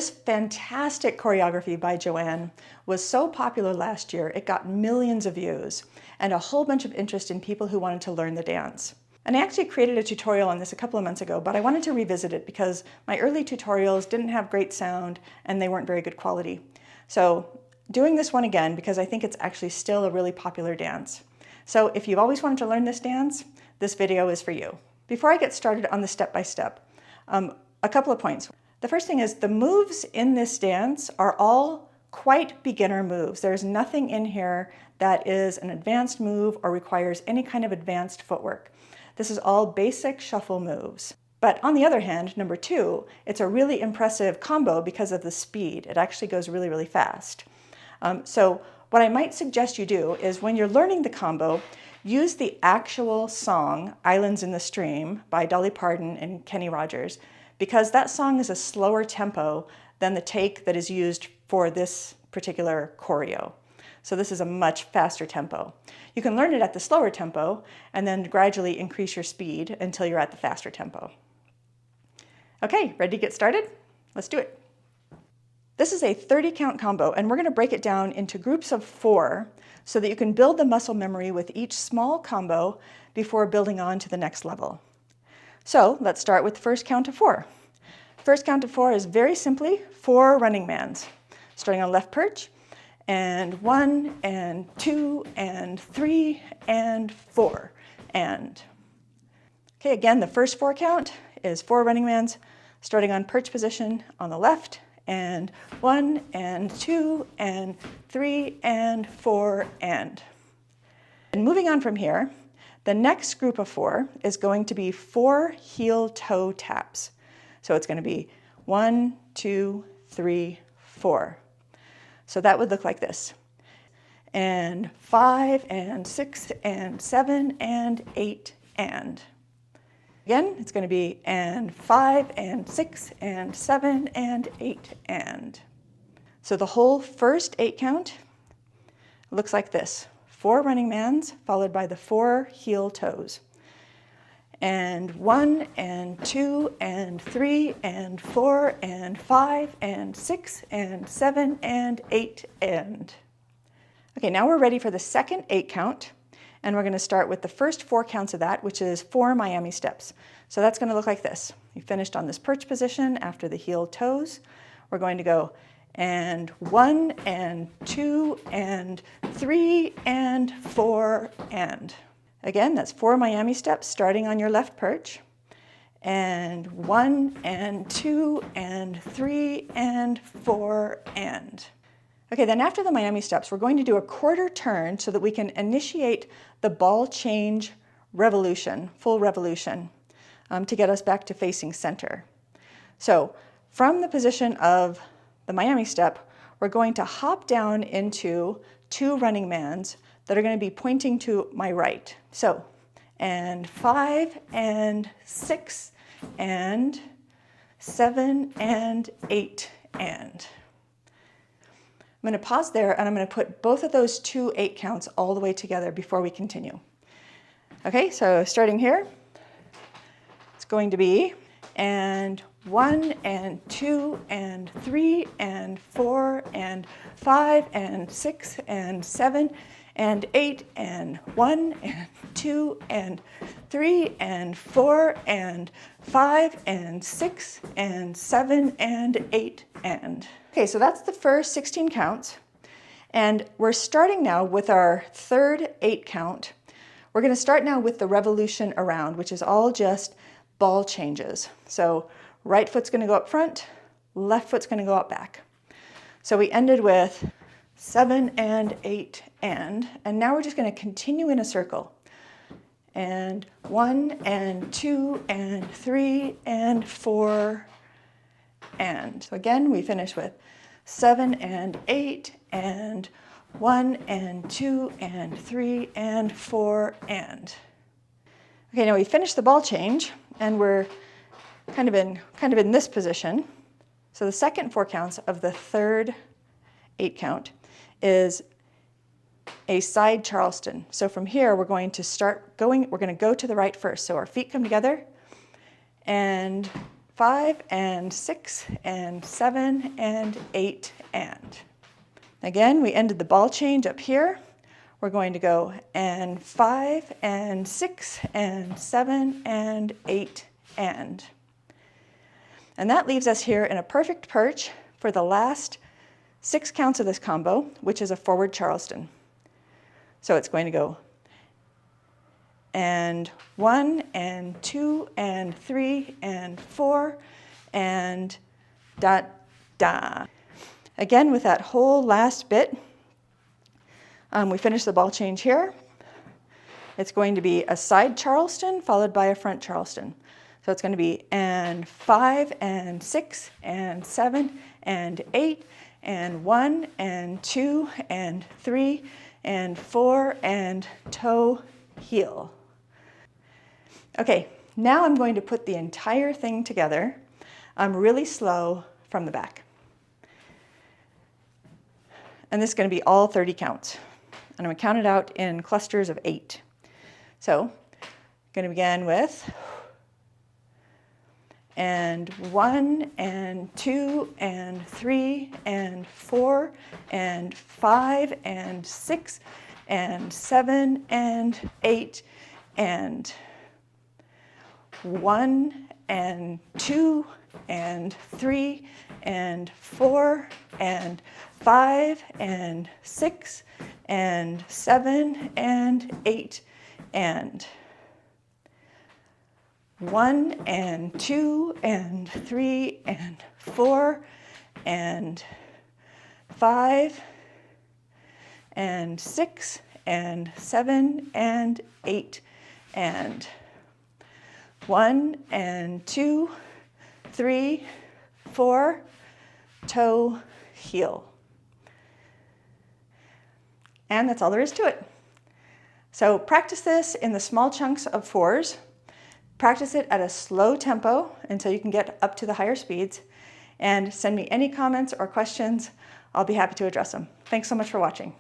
This fantastic choreography by Joanne was so popular last year, it got millions of views and a whole bunch of interest in people who wanted to learn the dance. And I actually created a tutorial on this a couple of months ago, but I wanted to revisit it because my early tutorials didn't have great sound and they weren't very good quality. So doing this one again because I think it's actually still a really popular dance. So if you've always wanted to learn this dance, this video is for you. Before I get started on the step-by-step, a couple of points. The first thing is the moves in this dance are all quite beginner moves. There's nothing in here that is an advanced move or requires any kind of advanced footwork. This is all basic shuffle moves. But on the other hand, number two, it's a really impressive combo because of the speed. It actually goes really, really fast. So what I might suggest you do is when you're learning the combo, use the actual song, Islands in the Stream by Dolly Parton and Kenny Rogers, because that song is a slower tempo than the take that is used for this particular choreo. So this is a much faster tempo. You can learn it at the slower tempo and then gradually increase your speed until you're at the faster tempo. Okay, ready to get started? Let's do it. This is a 30 count combo and we're going to break it down into groups of 4 so that you can build the muscle memory with each small combo before building on to the next level. So let's start with the first count of 4. First count of 4 is very simply 4 running mans, starting on left perch, and 1 and 2 and 3 and 4 and. Okay, again, the first 4 count is 4 running mans, starting on perch position on the left, and 1 and 2 and 3 and 4 and. And moving on from here, the next group of 4 is going to be 4 heel-toe taps. So it's going to be 1, 2, 3, 4. So that would look like this. And 5 and 6 and 7 and 8 and. Again, it's going to be and 5 and 6 and 7 and 8 and. So the whole first 8 count looks like this. 4 running mans followed by the 4 heel toes. And 1 and 2 and 3 and 4 and 5 and 6 and 7 and 8 and. Okay, now we're ready for the second 8 count. And we're going to start with the first 4 counts of that, which is 4 Miami steps. So that's going to look like this. You finished on this perch position after the heel toes. We're going to go and 1 and 2 and 3 and 4 and. Again, that's 4 Miami steps starting on your left perch. And 1 and 2 and 3 and 4 and. Okay, then after the Miami steps, we're going to do a quarter turn so that we can initiate the ball change revolution, full revolution, to get us back to facing center. So from the position of the Miami step, we're going to hop down into 2 running mans that are going to be pointing to my right. So, and 5 and 6 and 7 and 8 and. I'm going to pause there and I'm going to put both of those 2 8 counts all the way together before we continue. Okay, so starting here, it's going to be and 1 and 2 and 3 and 4 and 5 and 6 and 7 and 8 and 1 and 2 and 3 and 4 and 5 and 6 and 7 and 8 and. Okay, so that's the first 16 counts. And we're starting now with our third 8 count. We're going to start now with the revolution around, which is all just ball changes. So right foot's going to go up front, left foot's going to go up back. So we ended with 7 and 8 and now we're just going to continue in a circle. And 1 and 2 and 3 and 4 and. So again, we finish with 7 and 8 and 1 and 2 and 3 and 4 and. Okay, now we finished the ball change and we're kind of in this position. So the second 4 counts of the third 8 count is a side Charleston. So from here we're going to start going, we're going to go to the right first. So our feet come together and 5 and 6 and 7 and 8 and. Again, we ended the ball change up here. We're going to go and 5 and 6 and 7 and 8 and. And that leaves us here in a perfect perch for the last 6 counts of this combo, which is a forward Charleston. So it's going to go and 1 and 2 and 3 and 4 and da da. Again, with that whole last bit, we finish the ball change here. It's going to be a side Charleston followed by a front Charleston. So it's going to be and 5 and 6 and 7 and 8 and 1 and 2 and 3 and 4 and toe heel. Okay, now I'm going to put the entire thing together. I'm really slow from the back. And this is going to be all 30 counts. And I'm going to count it out in clusters of 8. So I'm going to begin with and 1 and 2 and 3 and 4 and 5 and 6 and 7 and 8 and 1 and 2 and 3 and 4 and 5 and 6 and 7 and 8 and 1 and 2 and 3 and 4 and 5 and 6 and 7 and 8 and 1 and 2, 3, 4, toe, heel. And that's all there is to it. So practice this in the small chunks of 4s. Practice it at a slow tempo until you can get up to the higher speeds. And send me any comments or questions. I'll be happy to address them. Thanks so much for watching.